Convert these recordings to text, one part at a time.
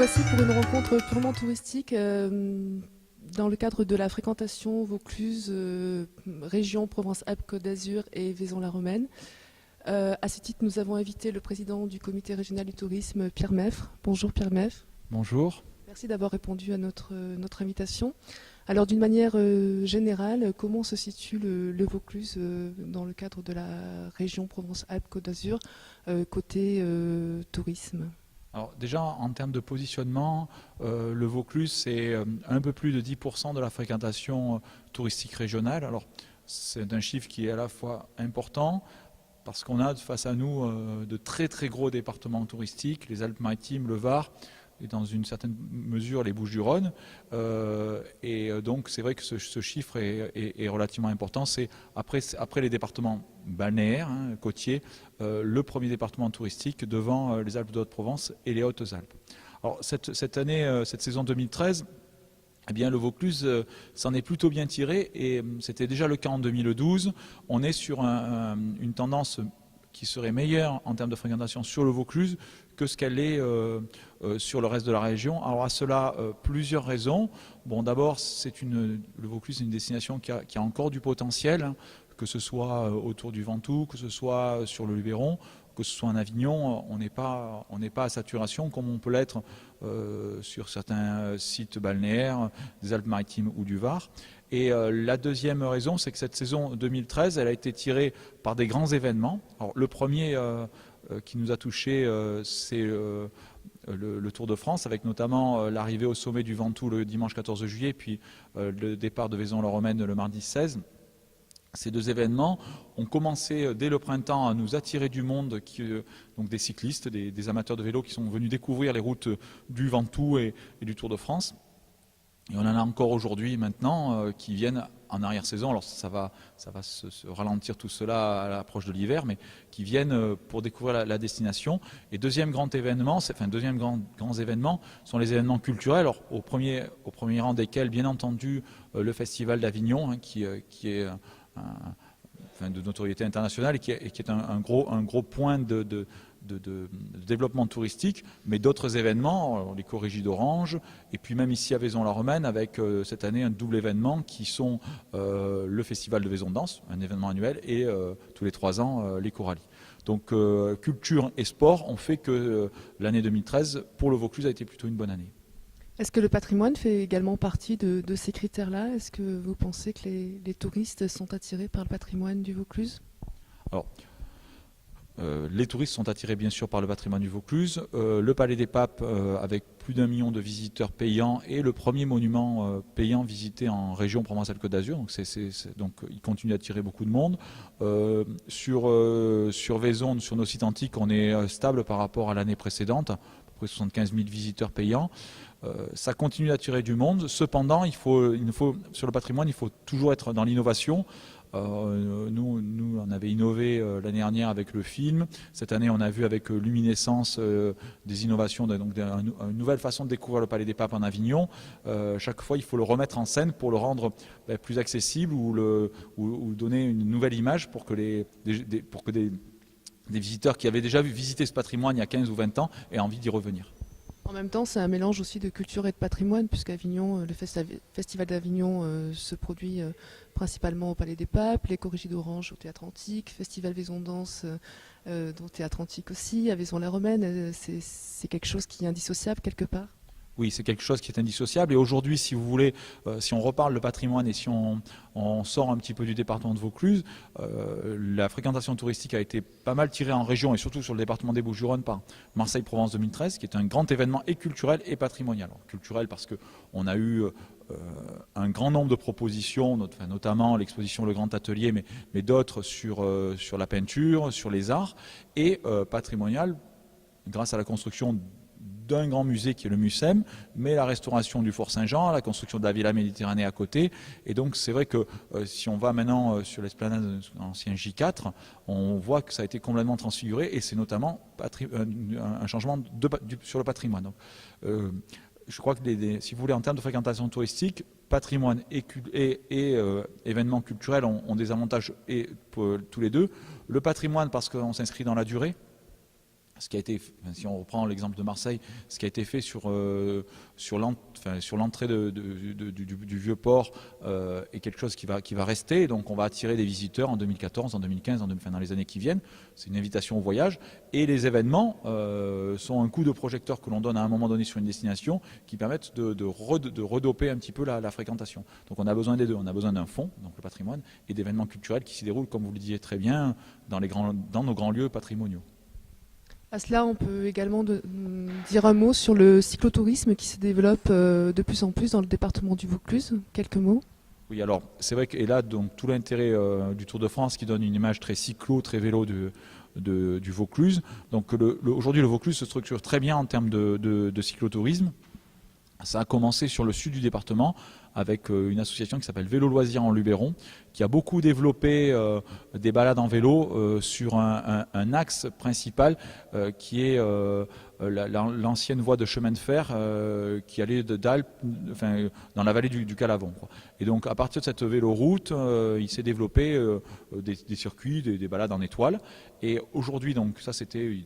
voici pour une rencontre purement touristique dans le cadre de la fréquentation Vaucluse, région Provence-Alpes-Côte d'Azur et Vaison-la-Romaine. À ce titre, nous avons invité le président du comité régional du tourisme, Pierre Meffre. Bonjour Pierre Meffre. Bonjour. Merci d'avoir répondu à notre invitation. Alors d'une manière générale, comment se situe le Vaucluse dans le cadre de la région Provence-Alpes-Côte d'Azur côté tourisme ? Alors déjà, en termes de positionnement, le Vaucluse, c'est un peu plus de 10% de la fréquentation touristique régionale. Alors, c'est un chiffre qui est à la fois important, parce qu'on a face à nous de très très gros départements touristiques, les Alpes-Maritimes, le Var, et dans une certaine mesure les Bouches-du-Rhône. Donc c'est vrai que ce chiffre est relativement important. C'est après les départements balnéaires, côtiers, le premier département touristique devant les Alpes de Haute-Provence et les Hautes-Alpes. Alors cette année, cette saison 2013, eh bien, le Vaucluse s'en est plutôt bien tiré, et c'était déjà le cas en 2012. On est sur une tendance qui serait meilleure en termes de fréquentation sur le Vaucluse que ce qu'elle est sur le reste de la région. Alors à cela, plusieurs raisons. Bon, d'abord, le Vaucluse est une destination qui a encore du potentiel, que ce soit autour du Ventoux, que ce soit sur le Luberon, que ce soit en Avignon. On n'est pas à saturation comme on peut l'être sur certains sites balnéaires des Alpes-Maritimes ou du Var. Et la deuxième raison, c'est que cette saison 2013, elle a été tirée par des grands événements. Alors, le premier qui nous a touchés, c'est le Tour de France, avec notamment l'arrivée au sommet du Ventoux le dimanche 14 juillet, puis le départ de Vaison-la-Romaine le mardi 16. Ces deux événements ont commencé dès le printemps à nous attirer du monde, donc des cyclistes, des amateurs de vélo qui sont venus découvrir les routes du Ventoux et du Tour de France. Et on en a encore aujourd'hui maintenant qui viennent en arrière-saison. Alors ça va se ralentir tout cela à l'approche de l'hiver, mais qui viennent pour découvrir la destination. Et deuxième grands événements sont les événements culturels. Alors au premier rang desquels, bien entendu, le Festival d'Avignon, qui est de notoriété internationale et qui est un gros point de développement touristique, mais d'autres événements, les Corrigies d'Orange, et puis même ici à Vaison-la-Romaine, avec cette année un double événement qui sont le Festival de Vaison Danse, un événement annuel, et tous les 3 ans, les Corallies. Donc culture et sport ont fait que l'année 2013, pour le Vaucluse, a été plutôt une bonne année. Est-ce que le patrimoine fait également partie de ces critères-là ? Est-ce que vous pensez que les touristes sont attirés par le patrimoine du Vaucluse ? Alors, les touristes sont attirés bien sûr par le patrimoine du Vaucluse. Le Palais des Papes, avec plus d'1 million de visiteurs payants, est le premier monument payant visité en région Provence-Alpes-Côte d'Azur. Donc il continue d'attirer beaucoup de monde. Sur Vaison, sur nos sites antiques, on est stable par rapport à l'année précédente, à peu près 75 000 visiteurs payants. Ça continue d'attirer du monde. Cependant, sur le patrimoine, il faut toujours être dans l'innovation. Nous, on avait innové l'année dernière avec le film. Cette année, on a vu avec Luminescence des innovations, donc une nouvelle façon de découvrir le Palais des Papes en Avignon. Chaque fois, il faut le remettre en scène pour le rendre plus accessible ou donner une nouvelle image pour que des visiteurs qui avaient déjà visité ce patrimoine il y a 15 ou 20 ans aient envie d'y revenir. En même temps, c'est un mélange aussi de culture et de patrimoine, puisqu'Avignon, le Festival d'Avignon se produit principalement au Palais des Papes, les Corrigies d'Orange au Théâtre Antique, Festival Vaison Danse au Théâtre Antique aussi, à Vaison-la-Romaine. C'est quelque chose qui est indissociable quelque part ? Oui, c'est quelque chose qui est indissociable. Et aujourd'hui, si vous voulez, si on reparle de patrimoine et si on sort un petit peu du département de Vaucluse, la fréquentation touristique a été pas mal tirée en région et surtout sur le département des Bouches-du-Rhône par Marseille-Provence 2013, qui est un grand événement et culturel et patrimonial. Alors, culturel parce qu'on a eu un grand nombre de propositions, notamment l'exposition Le Grand Atelier, mais d'autres sur la peinture, sur les arts, et patrimonial grâce à la construction d'un grand musée qui est le MUSEM, mais la restauration du Fort Saint-Jean, la construction de la Villa Méditerranée à côté. Et donc c'est vrai que si on va maintenant sur l'esplanade de l'ancien J4, on voit que ça a été complètement transfiguré et c'est notamment un changement sur le patrimoine. Donc, je crois que si vous voulez, en termes de fréquentation touristique, patrimoine et événements culturels ont des avantages tous les deux. Le patrimoine parce qu'on s'inscrit dans la durée. ce qui a été, si on reprend l'exemple de Marseille, ce qui a été fait sur l'entrée du vieux port est quelque chose qui va rester. Donc on va attirer des visiteurs en 2014, en 2015, dans les années qui viennent. C'est une invitation au voyage. Et les événements sont un coup de projecteur que l'on donne à un moment donné sur une destination qui permettent de redoper un petit peu la fréquentation. Donc on a besoin des deux. On a besoin d'un fonds, donc le patrimoine, et d'événements culturels qui s'y déroulent, comme vous le disiez très bien, dans nos grands lieux patrimoniaux. À cela, on peut également dire un mot sur le cyclotourisme qui se développe de plus en plus dans le département du Vaucluse. Quelques mots. Oui, alors c'est vrai que et là, donc, tout l'intérêt du Tour de France qui donne une image très cyclo, très vélo du Vaucluse. Donc aujourd'hui, le Vaucluse se structure très bien en termes de cyclotourisme. Ça a commencé sur le sud du département avec une association qui s'appelle Vélo Loisirs en Luberon, qui a beaucoup développé des balades en vélo sur un axe principal qui est l'ancienne voie de chemin de fer qui allait d'Alpes, enfin, dans la vallée du Calavon, quoi. Et donc à partir de cette véloroute, il s'est développé des circuits, des balades en étoile. Et aujourd'hui, donc ça c'était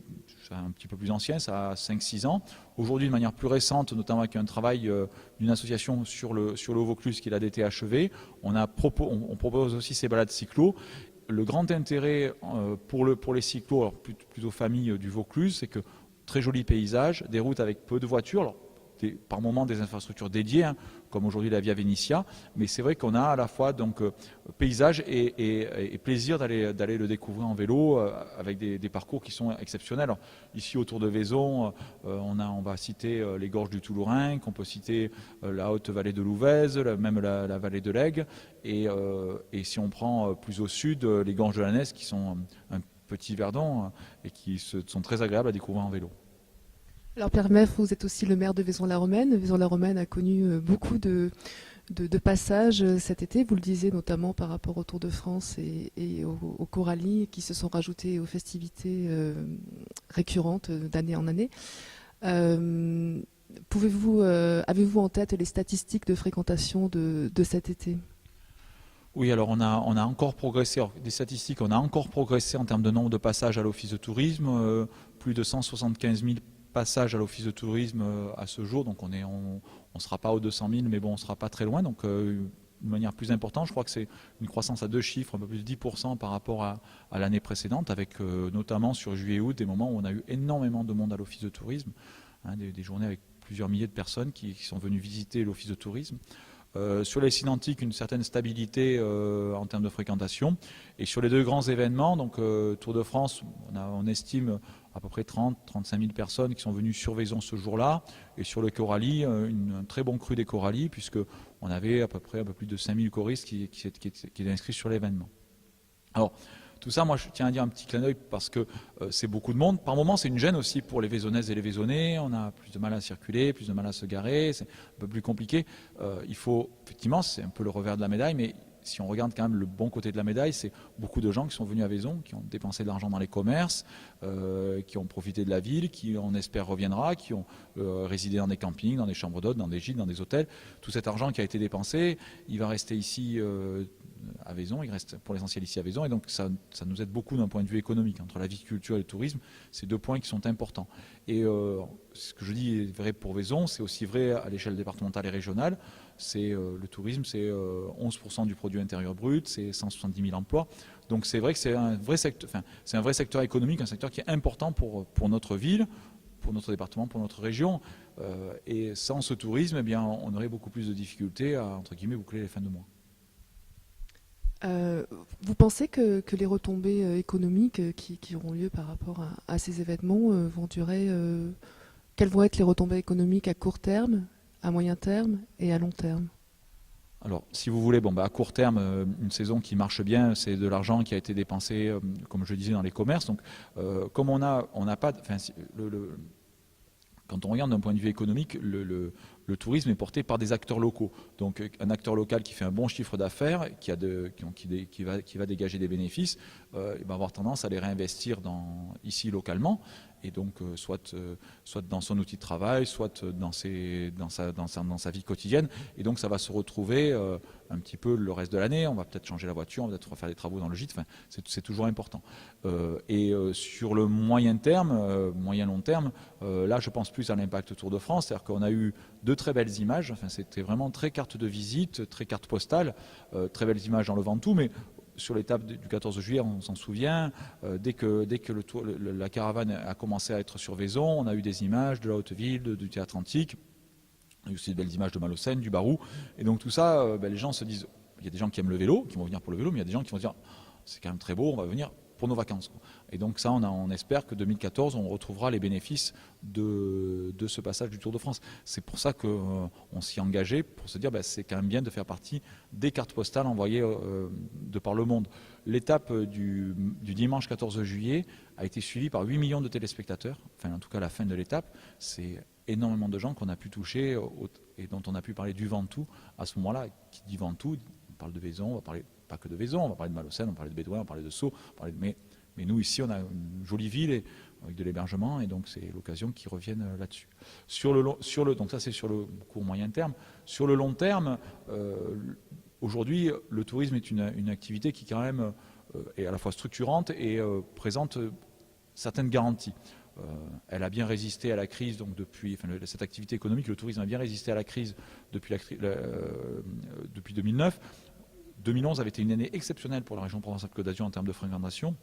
un petit peu plus ancien, ça a 5-6 ans. Aujourd'hui, de manière plus récente, notamment avec un travail d'une association sur le Vaucluse qui est l'ADT achevé, on propose aussi ces balades cyclo. Le grand intérêt pour les cyclos, alors plutôt famille du Vaucluse, c'est que très joli paysage, des routes avec peu de voitures, alors, par moments des infrastructures dédiées, hein, comme aujourd'hui la Via Venetia, mais c'est vrai qu'on a à la fois donc paysage et plaisir d'aller le découvrir en vélo avec des parcours qui sont exceptionnels. Alors, ici autour de Vaison, on va citer les gorges du Toulourin, qu'on peut citer la haute vallée de l'Ouvèze, même la vallée de l'Aigle, et si on prend plus au sud, les gorges de la Nesse qui sont un petit verdon et qui sont très agréables à découvrir en vélo. Alors Pierre Meffre, vous êtes aussi le maire de Vaison-la-Romaine. Vaison-la-Romaine a connu beaucoup de passages cet été, vous le disiez notamment par rapport au Tour de France et aux Corallies qui se sont rajoutés aux festivités récurrentes d'année en année. Avez-vous en tête les statistiques de fréquentation de cet été ? Oui, alors on a encore progressé, alors, des statistiques, on a encore progressé en termes de nombre de passages à l'Office de tourisme, plus de 175 000 passages à l'Office de tourisme à ce jour, donc on ne sera pas aux 200 000, mais bon, on ne sera pas très loin, donc de manière plus importante, je crois que c'est une croissance à 2 chiffres, un peu plus de 10% par rapport à l'année précédente, avec notamment sur juillet-août des moments où on a eu énormément de monde à l'Office de tourisme, hein, des journées avec plusieurs milliers de personnes qui sont venues visiter l'Office de tourisme. Sur les Sinantiques, une certaine stabilité en termes de fréquentation. Et sur les deux grands événements, donc Tour de France, on estime à peu près 30-35 000 personnes qui sont venues sur Vaison ce jour-là. Et sur le Coralie, un très bon cru des Corallies, puisqu'on avait à peu près un peu plus de 5 000 choristes qui étaient inscrits sur l'événement. Alors, tout ça, moi, je tiens à dire un petit clin d'œil parce que c'est beaucoup de monde. Par moments, c'est une gêne aussi pour les Vaisonnaises et les Vaisonnais. On a plus de mal à circuler, plus de mal à se garer. C'est un peu plus compliqué. Il faut, effectivement, c'est un peu le revers de la médaille, mais si on regarde quand même le bon côté de la médaille, c'est beaucoup de gens qui sont venus à Vaison, qui ont dépensé de l'argent dans les commerces, qui ont profité de la ville, qui, on espère, reviendra, qui ont résidé dans des campings, dans des chambres d'hôtes, dans des gîtes, dans des hôtels. Tout cet argent qui a été dépensé, il va rester ici à Vaison, il reste pour l'essentiel ici à Vaison, et donc ça nous aide beaucoup d'un point de vue économique. Entre la viticulture et le tourisme, c'est deux points qui sont importants. Et ce que je dis est vrai pour Vaison, c'est aussi vrai à l'échelle départementale et régionale. Le tourisme, c'est 11% du produit intérieur brut, c'est 170 000 emplois. Donc c'est vrai que c'est un vrai secteur économique, un secteur qui est important pour notre ville, pour notre département, pour notre région. Et sans ce tourisme, eh bien, on aurait beaucoup plus de difficultés à, entre guillemets, boucler les fins de mois. Vous pensez que les retombées économiques qui auront lieu par rapport à ces événements vont durer quelles vont être les retombées économiques à court terme, à moyen terme et à long terme? Alors, si vous voulez, à court terme, une saison qui marche bien, c'est de l'argent qui a été dépensé, comme je disais, dans les commerces. Donc, comme on n'a pas... Quand on regarde d'un point de vue économique, le tourisme est porté par des acteurs locaux. Donc un acteur local qui fait un bon chiffre d'affaires, qui va dégager des bénéfices, il va avoir tendance à les réinvestir ici localement, et donc soit dans son outil de travail, soit dans sa vie quotidienne. Et donc ça va se retrouver un petit peu le reste de l'année. On va peut-être changer la voiture, on va peut-être faire des travaux dans le gîte. Enfin, c'est toujours important. Sur le moyen terme, moyen-long terme, là je pense plus à l'impact Tour de France. C'est-à-dire qu'on a eu de très belles images. Enfin, c'était vraiment très carte de visite, très carte postale, très belles images dans le Ventoux, mais sur l'étape du 14 juillet, on s'en souvient, dès que la caravane a commencé à être sur Vaison, on a eu des images de la Haute-Ville, du Théâtre Antique, il y a eu aussi de belles images de Malocène, du Barou. Et donc tout ça, les gens se disent, il y a des gens qui aiment le vélo, qui vont venir pour le vélo, mais il y a des gens qui vont se dire, c'est quand même très beau, on va venir pour nos vacances, quoi. Et donc ça, on espère que 2014, on retrouvera les bénéfices de ce passage du Tour de France. C'est pour ça qu'on s'y est engagé, pour se dire c'est quand même bien de faire partie des cartes postales envoyées de par le monde. L'étape du dimanche 14 juillet a été suivie par 8 millions de téléspectateurs, enfin en tout cas la fin de l'étape. C'est énormément de gens qu'on a pu toucher et dont on a pu parler du Ventoux à ce moment-là. Qui dit Ventoux, on parle de Vaison, on va parler pas que de Vaison, on va parler de Malocène, on va parler de Bédouin, on va parler de Sceaux, mais nous ici on a une jolie ville avec de l'hébergement, et donc c'est l'occasion qu'ils reviennent là-dessus. Donc ça c'est sur le court moyen terme. Sur le long terme, aujourd'hui le tourisme est une activité qui quand même est à la fois structurante et présente certaines garanties. Elle a bien résisté à la crise, donc cette activité économique, le tourisme a bien résisté à la crise depuis 2009. 2011 avait été une année exceptionnelle pour la région Provence-Alpes-Côte d'Azur en termes de fréquentation.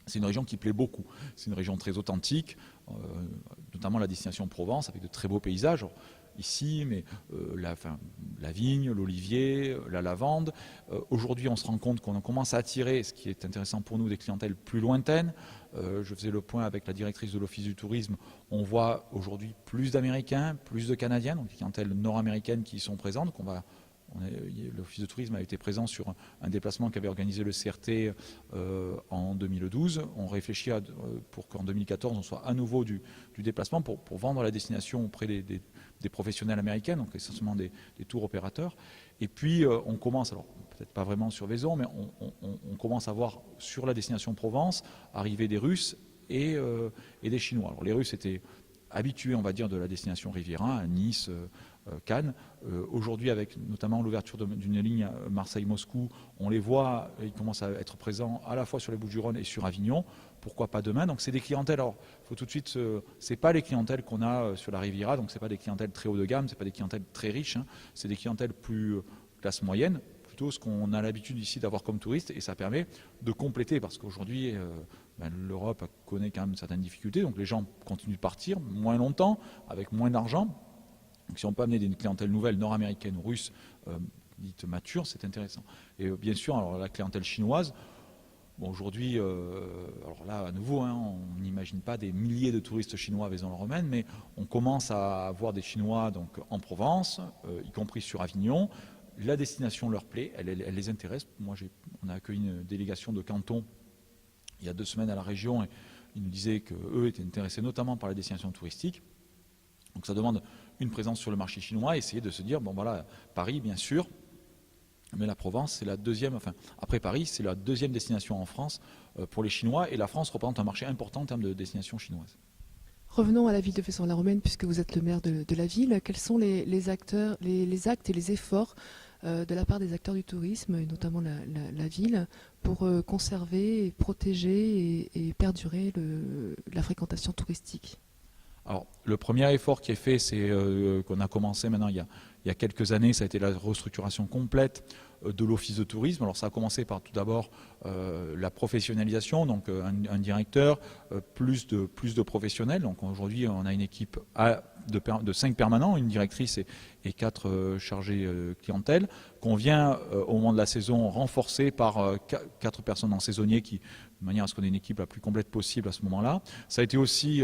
C'est une région qui plaît beaucoup. C'est une région très authentique, notamment la destination Provence, avec de très beaux paysages. Ici, mais la vigne, l'olivier, la lavande. Aujourd'hui, on se rend compte qu'on commence à attirer, ce qui est intéressant pour nous, des clientèles plus lointaines. Je faisais le point avec la directrice de l'Office du tourisme. On voit aujourd'hui plus d'Américains, plus de Canadiens, donc des clientèles nord-américaines qui y sont présentes, l'Office de tourisme a été présent sur un déplacement qu'avait organisé le CRT en 2012. On réfléchit pour qu'en 2014, on soit à nouveau du déplacement pour vendre la destination auprès des professionnels américains, donc essentiellement des tours opérateurs. Et puis, on commence, alors peut-être pas vraiment sur Vaison, mais on commence à voir sur la destination Provence arriver des Russes et des Chinois. Alors les Russes étaient habitués, on va dire, de la destination Riviera, à Nice, Cannes. Aujourd'hui, avec notamment l'ouverture d'une ligne Marseille-Moscou, on les voit, ils commencent à être présents à la fois sur les Bouches-du-Rhône et sur Avignon. Pourquoi pas demain? Donc c'est des clientèles. Alors, faut tout de suite, c'est pas les clientèles qu'on a sur la Riviera. Donc c'est pas des clientèles très haut de gamme, c'est pas des clientèles très riches. Hein. C'est des clientèles plus classe moyenne, plutôt ce qu'on a l'habitude ici d'avoir comme touristes, et ça permet de compléter parce qu'aujourd'hui l'Europe connaît quand même certaines difficultés. Donc les gens continuent de partir moins longtemps, avec moins d'argent. Donc si on peut amener des clientèles nouvelles, nord-américaines ou russes, dites matures, c'est intéressant. Et bien sûr, alors, la clientèle chinoise, aujourd'hui, alors là, à nouveau, on n'imagine pas des milliers de touristes chinois à Vaison-la-Romaine, mais on commence à voir des Chinois donc, en Provence, y compris sur Avignon. La destination leur plaît, elle les intéresse. On a accueilli une délégation de Canton il y a 2 semaines à la région, et ils nous disaient qu'eux étaient intéressés notamment par la destination touristique. Donc ça demande une présence sur le marché chinois, essayer de se dire, Paris bien sûr, mais la Provence, c'est la deuxième, après Paris, c'est la deuxième destination en France pour les Chinois, et la France représente un marché important en termes de destination chinoise. Revenons à la ville de Vaison-la-Romaine, puisque vous êtes le maire de la ville. Quels sont les actes et les efforts de la part des acteurs du tourisme, et notamment la ville, pour conserver, protéger et perdurer la fréquentation touristique? Alors, le premier effort qui est fait, c'est qu'on a commencé maintenant il y a quelques années, ça a été la restructuration complète de l'office de tourisme. Alors ça a commencé par tout d'abord la professionnalisation, donc un directeur, plus de professionnels. Donc aujourd'hui, on a une équipe de 5 permanents, une directrice et 4 chargés clientèle, qu'on vient au moment de la saison renforcer par 4 personnes en saisonnier de manière à ce qu'on ait une équipe la plus complète possible à ce moment-là. Ça a été aussi,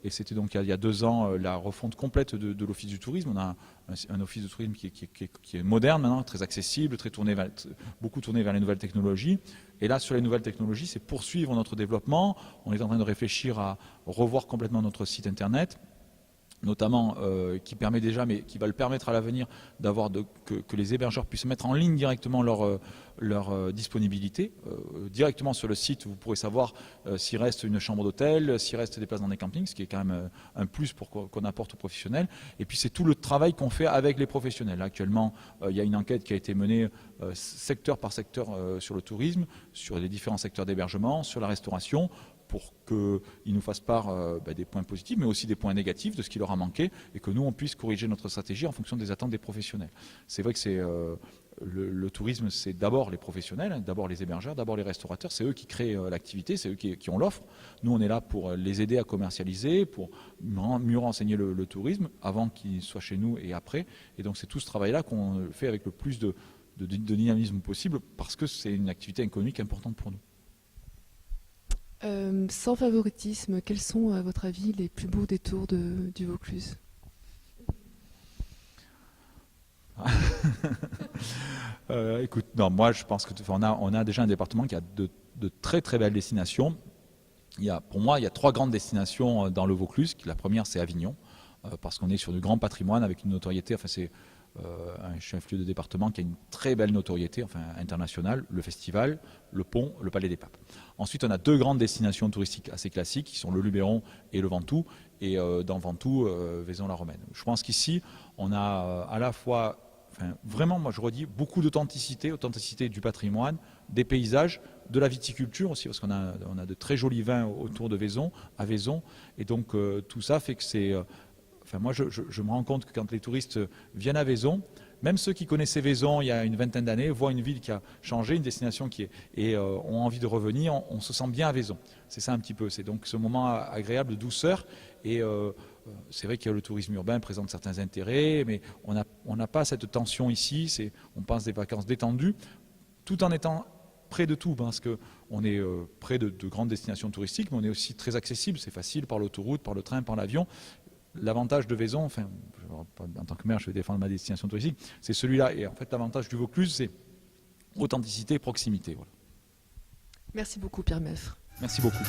et c'était donc il y a 2 ans, la refonte complète de l'office du tourisme. On a un office de tourisme qui est moderne maintenant, très accessible, beaucoup tourné vers les nouvelles technologies. Et là, sur les nouvelles technologies, c'est poursuivre notre développement. On est en train de réfléchir à revoir complètement notre site internet, notamment qui permet déjà, mais qui va le permettre à l'avenir, d'avoir que les hébergeurs puissent mettre en ligne directement leur disponibilité. Directement sur le site, vous pourrez savoir s'il reste une chambre d'hôtel, s'il reste des places dans des campings, ce qui est quand même un plus pour qu'on apporte aux professionnels. Et puis c'est tout le travail qu'on fait avec les professionnels. Actuellement, il y a une enquête qui a été menée secteur par secteur sur le tourisme, sur les différents secteurs d'hébergement, sur la restauration, pour qu'ils nous fassent part des points positifs, mais aussi des points négatifs, de ce qui leur a manqué, et que nous, on puisse corriger notre stratégie en fonction des attentes des professionnels. C'est vrai que c'est le tourisme, c'est d'abord les professionnels, d'abord les hébergeurs, d'abord les restaurateurs, c'est eux qui créent l'activité, c'est eux qui ont l'offre. Nous, on est là pour les aider à commercialiser, pour mieux renseigner le tourisme, avant qu'il soit chez nous et après. Et donc, c'est tout ce travail-là qu'on fait avec le plus de dynamisme possible, parce que c'est une activité économique importante pour nous. Sans favoritisme, quels sont, à votre avis, les plus beaux détours du Vaucluse? Écoute, non, moi je pense qu'on a déjà un département qui a de très très belles destinations. Pour moi, il y a 3 grandes destinations dans le Vaucluse. La première, c'est Avignon, parce qu'on est sur du grand patrimoine avec une notoriété. Enfin, c'est un chef-lieu de département qui a une très belle notoriété, enfin internationale, le festival, le pont, le Palais des Papes. Ensuite, on a 2 grandes destinations touristiques assez classiques qui sont le Luberon et le Ventoux. Et dans Ventoux, Vaison-la-Romaine. Je pense qu'ici, on a à la fois, vraiment, moi je redis, beaucoup d'authenticité du patrimoine, des paysages, de la viticulture aussi, parce qu'on a de très jolis vins autour de Vaison, à Vaison. Et donc tout ça fait que c'est... moi, je me rends compte que quand les touristes viennent à Vaison, même ceux qui connaissaient Vaison il y a une vingtaine d'années voient une ville qui a changé, une destination et ont envie de revenir. On se sent bien à Vaison. C'est ça un petit peu. C'est donc ce moment agréable de douceur. Et c'est vrai que le tourisme urbain présente certains intérêts, mais on n'a pas cette tension ici. On passe des vacances détendues, tout en étant près de tout, parce qu'on est près de grandes destinations touristiques, mais on est aussi très accessible. C'est facile par l'autoroute, par le train, par l'avion. L'avantage de Vaison, en tant que maire, je vais défendre ma destination touristique, c'est celui-là. Et en fait, l'avantage du Vaucluse, c'est authenticité et proximité. Voilà. Merci beaucoup, Pierre Meffre. Merci beaucoup.